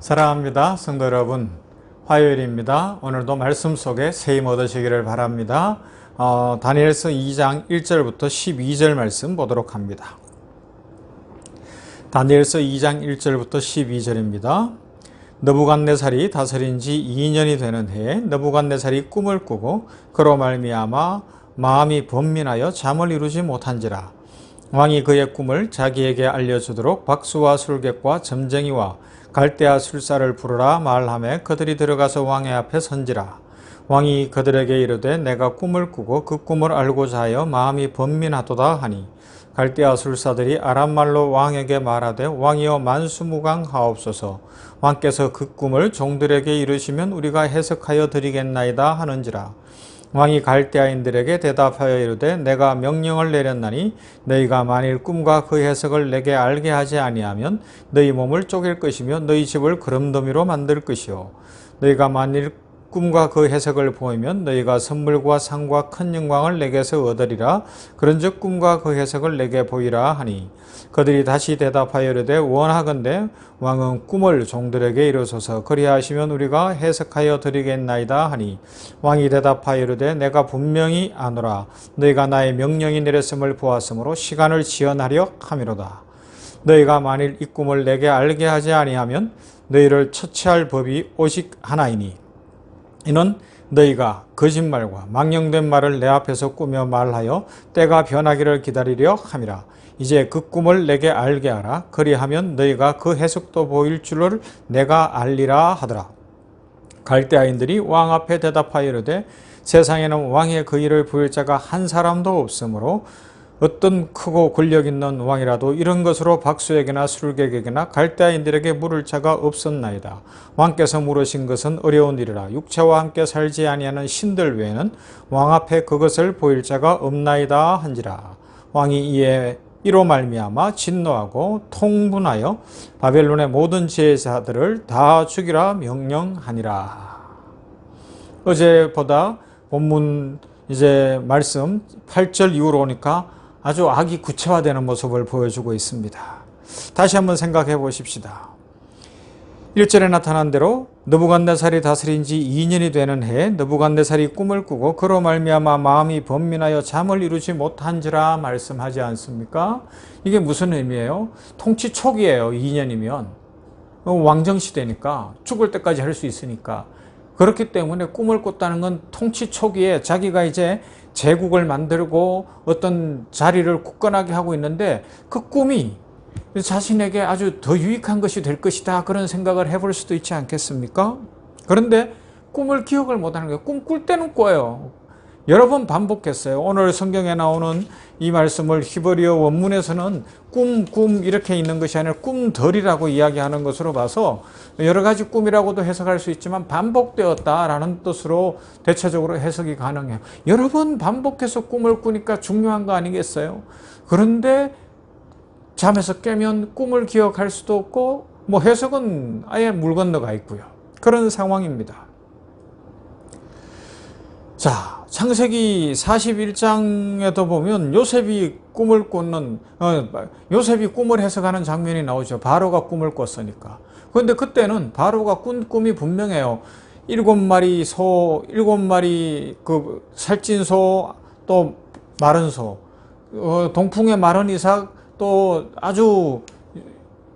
사랑합니다. 성도 여러분, 화요일입니다. 오늘도 말씀 속에 세임 얻으시기를 바랍니다. 다니엘서 2장 1절부터 12절 말씀 보도록 합니다. 다니엘서 2장 1절부터 12절입니다. 느부갓네살이 다스린 지 2년이 되는 해에 느부갓네살이 꿈을 꾸고 그로 말미암아 마음이 번민하여 잠을 이루지 못한지라. 왕이 그의 꿈을 자기에게 알려주도록 박수와 술객과 점쟁이와 갈대아 술사를 부르라 말하매 그들이 들어가서 왕의 앞에 선지라. 왕이 그들에게 이르되 내가 꿈을 꾸고 그 꿈을 알고자 하여 마음이 번민하도다 하니 갈대아 술사들이 아람말로 왕에게 말하되 왕이여 만수무강하옵소서. 왕께서 그 꿈을 종들에게 이르시면 우리가 해석하여 드리겠나이다 하는지라. 왕이 갈대아인들에게 대답하여 이르되 내가 명령을 내렸나니 너희가 만일 꿈과 그 해석을 내게 알게 하지 아니하면 너희 몸을 쪼갤 것이며 너희 집을 그름더미로 만들 것이요 너희가 만일 꿈과 그 해석을 보이면 너희가 선물과 상과 큰 영광을 내게서 얻으리라. 그런즉 꿈과 그 해석을 내게 보이라 하니 그들이 다시 대답하여 이르되 원하건대 왕은 꿈을 종들에게 이루소서. 그리하시면 우리가 해석하여 드리겠나이다 하니 왕이 대답하여 이르되 내가 분명히 아노라. 너희가 나의 명령이 내렸음을 보았으므로 시간을 지연하려 함이로다. 너희가 만일 이 꿈을 내게 알게 하지 아니하면 너희를 처치할 법이 오직 하나이니 이는 너희가 거짓말과 망령된 말을 내 앞에서 꾸며 말하여 때가 변하기를 기다리려 함이라. 이제 그 꿈을 내게 알게 하라. 그리하면 너희가 그 해석도 보일 줄을 내가 알리라 하더라. 갈대아인들이 왕 앞에 대답하여 이르되 세상에는 왕의 그 일을 보일 자가 한 사람도 없으므로 어떤 크고 권력 있는 왕이라도 이런 것으로 박수에게나 술객에게나 갈대아인들에게 물을 자가 없었나이다. 왕께서 물으신 것은 어려운 일이라. 육체와 함께 살지 아니하는 신들 외에는 왕 앞에 그것을 보일 자가 없나이다 한지라. 왕이 이에 이로 말미암아 진노하고 통분하여 바벨론의 모든 지혜자들을 다 죽이라 명령하니라. 어제보다 본문 이제 말씀 8절 이후로 오니까 아주 악이 구체화되는 모습을 보여주고 있습니다. 다시 한번 생각해 보십시다. 1절에 나타난 대로 느부갓네살이 다스린 지 2년이 되는 해에 느부갓네살이 꿈을 꾸고 그로 말미암아 마음이 번민하여 잠을 이루지 못한지라 말씀하지 않습니까? 이게 무슨 의미예요? 통치 초기예요. 2년이면 왕정시대니까 죽을 때까지 할 수 있으니까. 그렇기 때문에 꿈을 꿨다는 건 통치 초기에 자기가 이제 제국을 만들고 어떤 자리를 굳건하게 하고 있는데 그 꿈이 자신에게 아주 더 유익한 것이 될 것이다, 그런 생각을 해볼 수도 있지 않겠습니까? 그런데 꿈을 기억을 못하는 거예요. 꿈 꿀 때는 꿔요. 여러 번 반복했어요. 오늘 성경에 나오는 이 말씀을 히브리어 원문에서는 꿈 이렇게 있는 것이 아니라 꿈덜이라고 이야기하는 것으로 봐서 여러 가지 꿈이라고도 해석할 수 있지만 반복되었다라는 뜻으로 대체적으로 해석이 가능해요. 여러 번 반복해서 꿈을 꾸니까 중요한 거 아니겠어요? 그런데 잠에서 깨면 꿈을 기억할 수도 없고 뭐 해석은 아예 물 건너가 있고요. 그런 상황입니다. 자, 창세기 41장에도 보면 요셉이 꿈을 꾸는, 요셉이 꿈을 해석하는 장면이 나오죠. 바로가 꿈을 꿨으니까. 그런데 그때는 바로가 꾼 꿈이 분명해요. 7마리 소, 7마리 그 살찐 소, 또 마른 소, 동풍의 마른 이삭, 또 아주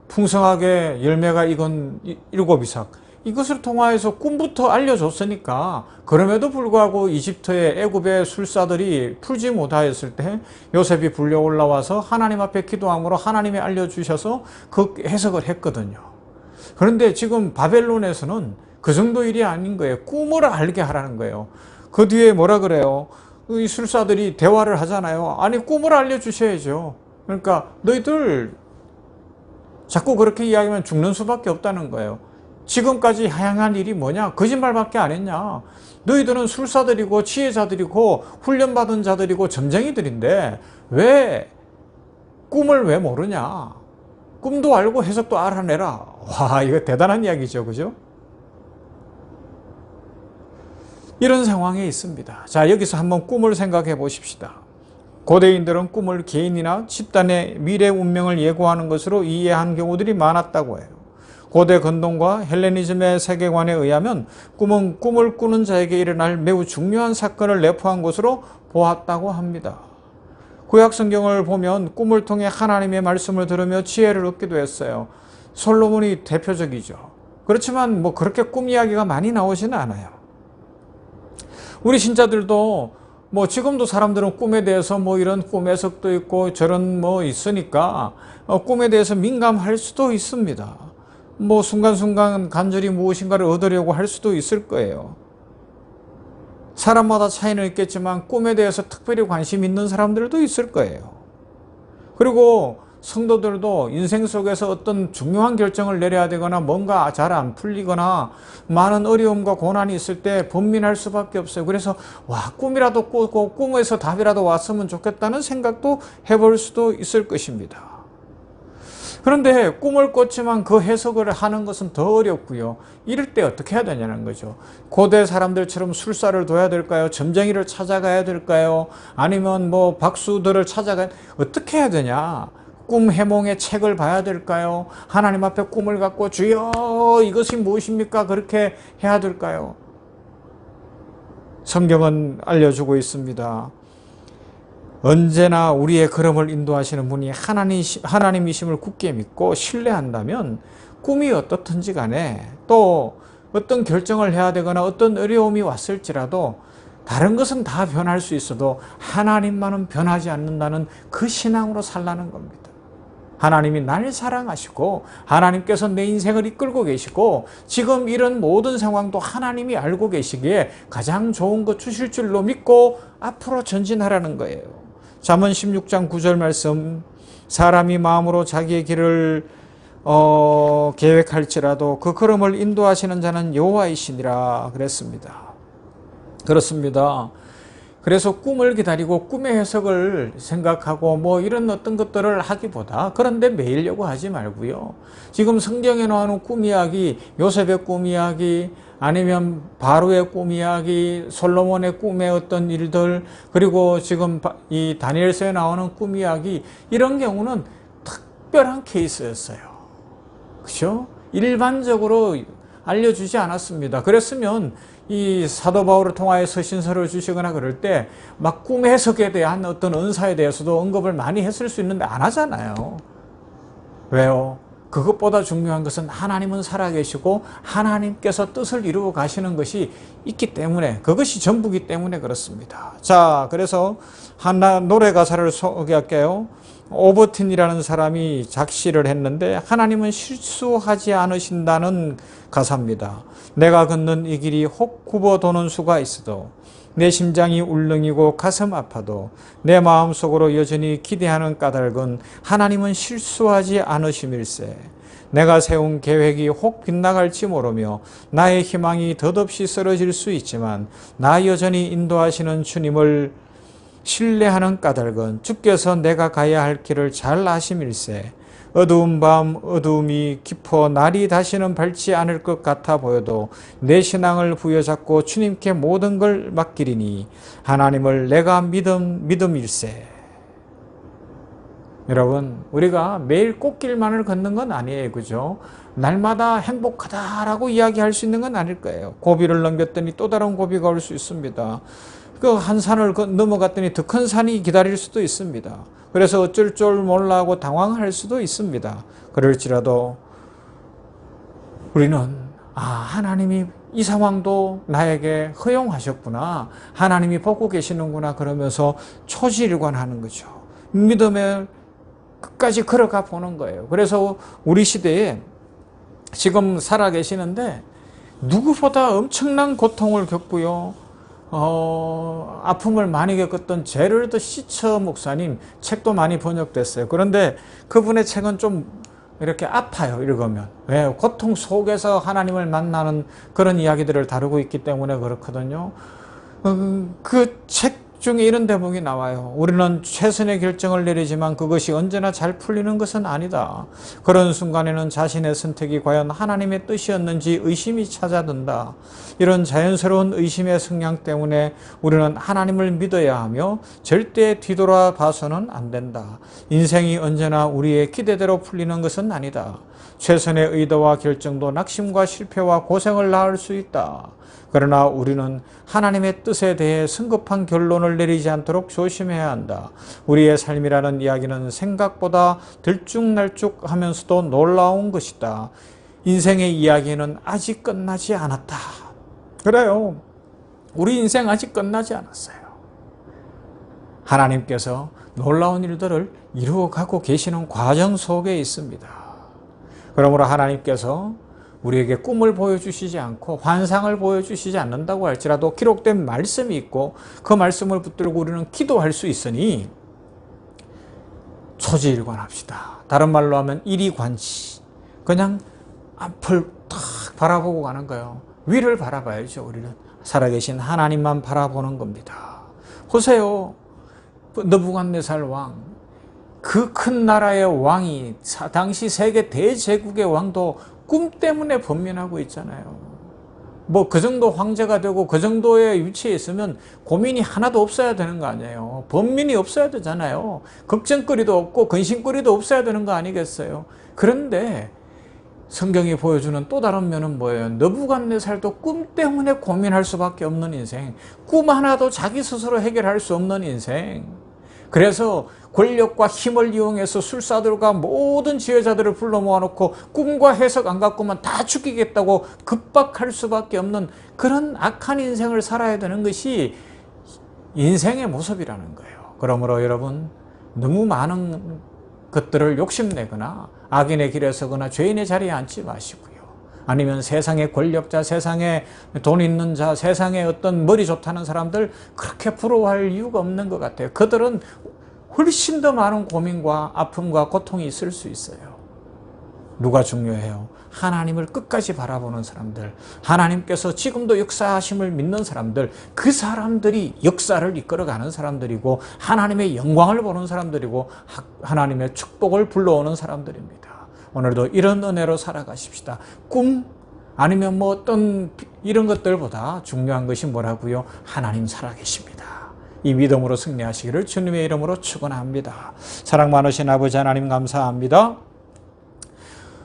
풍성하게 열매가 익은 7이삭. 이것을 통하여서 꿈부터 알려줬으니까 그럼에도 불구하고 이집트의 애굽의 술사들이 풀지 못하였을 때 요셉이 불려 올라와서 하나님 앞에 기도함으로 하나님이 알려주셔서 그 해석을 했거든요. 그런데 지금 바벨론에서는 그 정도 일이 아닌 거예요. 꿈을 알게 하라는 거예요. 그 뒤에 뭐라 그래요? 이 술사들이 대화를 하잖아요. 아니, 꿈을 알려주셔야죠. 그러니까 너희들 자꾸 그렇게 이야기하면 죽는 수밖에 없다는 거예요. 지금까지 행한 일이 뭐냐? 거짓말밖에 안 했냐? 너희들은 술사들이고 지혜자들이고 훈련받은 자들이고 점쟁이들인데 왜 꿈을 왜 모르냐? 꿈도 알고 해석도 알아내라. 와, 이거 대단한 이야기죠. 그죠? 이런 상황에 있습니다. 자, 여기서 한번 꿈을 생각해 보십시다. 고대인들은 꿈을 개인이나 집단의 미래 운명을 예고하는 것으로 이해한 경우들이 많았다고 해요. 고대 근동과 헬레니즘의 세계관에 의하면 꿈은 꿈을 꾸는 자에게 일어날 매우 중요한 사건을 내포한 것으로 보았다고 합니다. 구약 성경을 보면 꿈을 통해 하나님의 말씀을 들으며 지혜를 얻기도 했어요. 솔로몬이 대표적이죠. 그렇지만 뭐 그렇게 꿈 이야기가 많이 나오지는 않아요. 우리 신자들도 뭐 지금도 사람들은 꿈에 대해서 뭐 이런 꿈 해석도 있고 저런 뭐 있으니까 꿈에 대해서 민감할 수도 있습니다. 뭐 순간순간 간절히 무엇인가를 얻으려고 할 수도 있을 거예요. 사람마다 차이는 있겠지만 꿈에 대해서 특별히 관심 있는 사람들도 있을 거예요. 그리고 성도들도 인생 속에서 어떤 중요한 결정을 내려야 되거나 뭔가 잘 안 풀리거나 많은 어려움과 고난이 있을 때 번민할 수밖에 없어요. 그래서 꿈이라도 꾸고 꿈에서 답이라도 왔으면 좋겠다는 생각도 해볼 수도 있을 것입니다. 그런데 꿈을 꿨지만 그 해석을 하는 것은 더 어렵고요. 이럴 때 어떻게 해야 되냐는 거죠. 고대 사람들처럼 술사를 둬야 될까요? 점쟁이를 찾아가야 될까요? 아니면 뭐 박수들을 찾아가야 어떻게 해야 되냐? 꿈 해몽의 책을 봐야 될까요? 하나님 앞에 꿈을 갖고 주여 이것이 무엇입니까? 그렇게 해야 될까요? 성경은 알려주고 있습니다. 언제나 우리의 걸음을 인도하시는 분이 하나님이심을 굳게 믿고 신뢰한다면 꿈이 어떻든지 간에 또 어떤 결정을 해야 되거나 어떤 어려움이 왔을지라도 다른 것은 다 변할 수 있어도 하나님만은 변하지 않는다는 그 신앙으로 살라는 겁니다. 하나님이 날 사랑하시고 하나님께서 내 인생을 이끌고 계시고 지금 이런 모든 상황도 하나님이 알고 계시기에 가장 좋은 것 주실 줄로 믿고 앞으로 전진하라는 거예요. 잠언 16장 9절 말씀, 사람이 마음으로 자기의 길을 계획할지라도 그 걸음을 인도하시는 자는 여호와이시니라 그랬습니다. 그렇습니다. 그래서 꿈을 기다리고 꿈의 해석을 생각하고 뭐 이런 어떤 것들을 하기보다 그런데 매이려고 하지 말고요. 지금 성경에 나오는 꿈 이야기, 요셉의 꿈 이야기, 아니면 바로의 꿈 이야기, 솔로몬의 꿈의 어떤 일들, 그리고 지금 이 다니엘서에 나오는 꿈 이야기, 이런 경우는 특별한 케이스였어요. 그렇죠? 일반적으로 알려주지 않았습니다. 그랬으면 이 사도 바울을 통하여 서신서를 주시거나 그럴 때 막 꿈 해석에 대한 어떤 은사에 대해서도 언급을 많이 했을 수 있는데 안 하잖아요. 왜요? 그것보다 중요한 것은 하나님은 살아계시고 하나님께서 뜻을 이루어 가시는 것이 있기 때문에, 그것이 전부기 때문에 그렇습니다. 자, 그래서 하나 노래 가사를 소개할게요. 오버틴이라는 사람이 작시를 했는데 하나님은 실수하지 않으신다는 가사입니다. 내가 걷는 이 길이 혹 굽어 도는 수가 있어도 내 심장이 울렁이고 가슴 아파도 내 마음속으로 여전히 기대하는 까닭은 하나님은 실수하지 않으심일세. 내가 세운 계획이 혹 빗나갈지 모르며 나의 희망이 덧없이 쓰러질 수 있지만 나 여전히 인도하시는 주님을 신뢰하는 까닭은 주께서 내가 가야 할 길을 잘 아심일세. 어두운 밤 어두움이 깊어 날이 다시는 밝지 않을 것 같아 보여도 내 신앙을 부여잡고 주님께 모든 걸 맡기리니 하나님을 내가 믿음일세. 여러분, 우리가 매일 꽃길만을 걷는 건 아니에요. 그죠? 날마다 행복하다라고 이야기할 수 있는 건 아닐 거예요. 고비를 넘겼더니 또 다른 고비가 올 수 있습니다. 그 한 산을 넘어갔더니 더 큰 산이 기다릴 수도 있습니다. 그래서 어쩔 줄 몰라 하고 당황할 수도 있습니다. 그럴지라도 우리는 하나님이 이 상황도 나에게 허용하셨구나, 하나님이 보고 계시는구나 그러면서 초지일관하는 거죠. 믿음에 끝까지 걸어가 보는 거예요. 그래서 우리 시대에 지금 살아 계시는데 누구보다 엄청난 고통을 겪고요, 아픔을 많이 겪었던 제럴드 시처 목사님 책도 많이 번역됐어요. 그런데 그분의 책은 좀 이렇게 아파요, 읽으면. 왜? 고통 속에서 하나님을 만나는 그런 이야기들을 다루고 있기 때문에 그렇거든요. 그 책 중에 이런 대목이 나와요. 우리는 최선의 결정을 내리지만 그것이 언제나 잘 풀리는 것은 아니다. 그런 순간에는 자신의 선택이 과연 하나님의 뜻이었는지 의심이 찾아든다. 이런 자연스러운 의심의 성향 때문에 우리는 하나님을 믿어야 하며 절대 뒤돌아봐서는 안 된다. 인생이 언제나 우리의 기대대로 풀리는 것은 아니다. 최선의 의도와 결정도 낙심과 실패와 고생을 낳을 수 있다. 그러나 우리는 하나님의 뜻에 대해 성급한 결론을 내리지 않도록 조심해야 한다. 우리의 삶이라는 이야기는 생각보다 들쭉날쭉하면서도 놀라운 것이다. 인생의 이야기는 아직 끝나지 않았다. 그래요. 우리 인생 아직 끝나지 않았어요. 하나님께서 놀라운 일들을 이루어가고 계시는 과정 속에 있습니다. 그러므로 하나님께서 우리에게 꿈을 보여주시지 않고 환상을 보여주시지 않는다고 할지라도 기록된 말씀이 있고 그 말씀을 붙들고 우리는 기도할 수 있으니 초지일관합시다. 다른 말로 하면 이리관치. 그냥 앞을 탁 바라보고 가는 거예요. 위를 바라봐야죠. 우리는 살아계신 하나님만 바라보는 겁니다. 보세요. 느부갓네살 왕, 그 큰 나라의 왕이 당시 세계 대제국의 왕도 꿈 때문에 번민하고 있잖아요. 뭐 그 정도 황제가 되고 그 정도의 위치에 있으면 고민이 하나도 없어야 되는 거 아니에요. 번민이 없어야 되잖아요. 걱정거리도 없고 근심거리도 없어야 되는 거 아니겠어요. 그런데 성경이 보여주는 또 다른 면은 뭐예요? 느부갓네살도 꿈 때문에 고민할 수밖에 없는 인생, 꿈 하나도 자기 스스로 해결할 수 없는 인생. 그래서 권력과 힘을 이용해서 술사들과 모든 지혜자들을 불러 모아놓고 꿈과 해석 안 갖고만 다 죽이겠다고 급박할 수밖에 없는 그런 악한 인생을 살아야 되는 것이 인생의 모습이라는 거예요. 그러므로 여러분, 너무 많은 것들을 욕심내거나 악인의 길에 서거나 죄인의 자리에 앉지 마시고요. 아니면 세상의 권력자, 세상에 돈 있는 자, 세상에 어떤 머리 좋다는 사람들 그렇게 부러워할 이유가 없는 것 같아요. 그들은 훨씬 더 많은 고민과 아픔과 고통이 있을 수 있어요. 누가 중요해요? 하나님을 끝까지 바라보는 사람들, 하나님께서 지금도 역사하심을 믿는 사람들, 그 사람들이 역사를 이끌어가는 사람들이고 하나님의 영광을 보는 사람들이고 하나님의 축복을 불러오는 사람들입니다. 오늘도 이런 은혜로 살아가십시다. 꿈 아니면 뭐 어떤 이런 것들보다 중요한 것이 뭐라고요? 하나님 살아계십니다. 이 믿음으로 승리하시기를 주님의 이름으로 축원합니다. 사랑 많으신 아버지 하나님 감사합니다.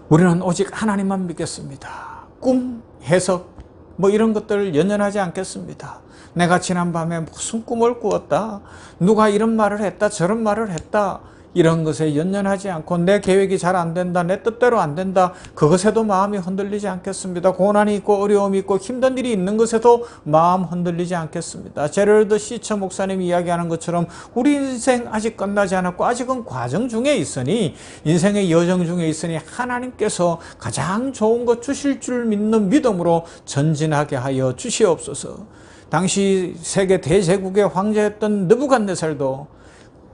우리는 오직 하나님만 믿겠습니다. 꿈, 해석 뭐 이런 것들을 연연하지 않겠습니다. 내가 지난밤에 무슨 꿈을 꾸었다, 누가 이런 말을 했다, 저런 말을 했다, 이런 것에 연연하지 않고 내 계획이 잘 안 된다, 내 뜻대로 안 된다, 그것에도 마음이 흔들리지 않겠습니다. 고난이 있고 어려움이 있고 힘든 일이 있는 것에도 마음 흔들리지 않겠습니다. 제럴드 시처 목사님이 이야기하는 것처럼 우리 인생 아직 끝나지 않았고 아직은 과정 중에 있으니, 인생의 여정 중에 있으니 하나님께서 가장 좋은 것 주실 줄 믿는 믿음으로 전진하게 하여 주시옵소서. 당시 세계 대제국의 황제였던 느부갓네살도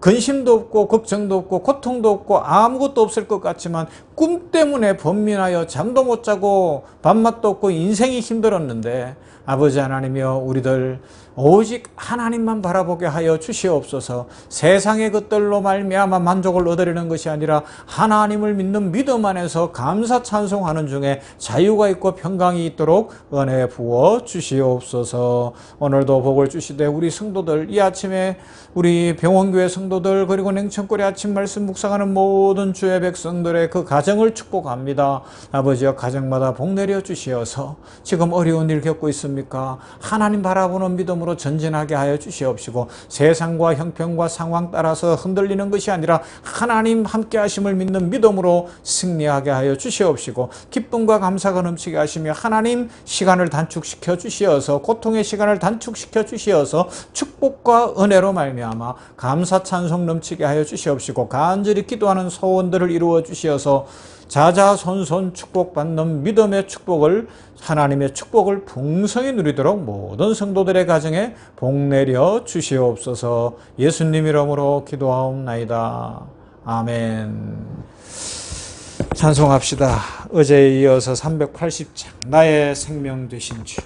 근심도 없고 걱정도 없고 고통도 없고 아무것도 없을 것 같지만 꿈 때문에 번민하여 잠도 못 자고 밥맛도 없고 인생이 힘들었는데, 아버지 하나님이여, 우리들 오직 하나님만 바라보게 하여 주시옵소서. 세상의 것들로 말미암아 만족을 얻으려는 것이 아니라 하나님을 믿는 믿음 안에서 감사 찬송하는 중에 자유가 있고 평강이 있도록 은혜 부어 주시옵소서. 오늘도 복을 주시되 우리 성도들, 이 아침에 우리 병원교회 성도들, 그리고 냉천골의 아침 말씀 묵상하는 모든 주의 백성들의 그 가정을 축복합니다. 아버지여, 가정마다 복 내려 주시어서 지금 어려운 일 겪고 있습니까? 하나님 바라보는 믿음으로 전진하게 하여 주시옵시고, 세상과 형편과 상황 따라서 흔들리는 것이 아니라 하나님 함께 하심을 믿는 믿음으로 승리하게 하여 주시옵시고, 기쁨과 감사가 넘치게 하시며 하나님 시간을 단축시켜 주시어서, 고통의 시간을 단축시켜 주시어서 축복과 은혜로 말미암아 감사 찬송 넘치게 하여 주시옵시고, 간절히 기도하는 소원들을 이루어 주시어서 자자손손 축복받는 믿음의 축복을, 하나님의 축복을 풍성히 누리도록 모든 성도들의 가정에 복 내려 주시옵소서. 예수님 이름으로 기도하옵나이다. 아멘. 찬송합시다. 어제에 이어서 380장 나의 생명 되신 주.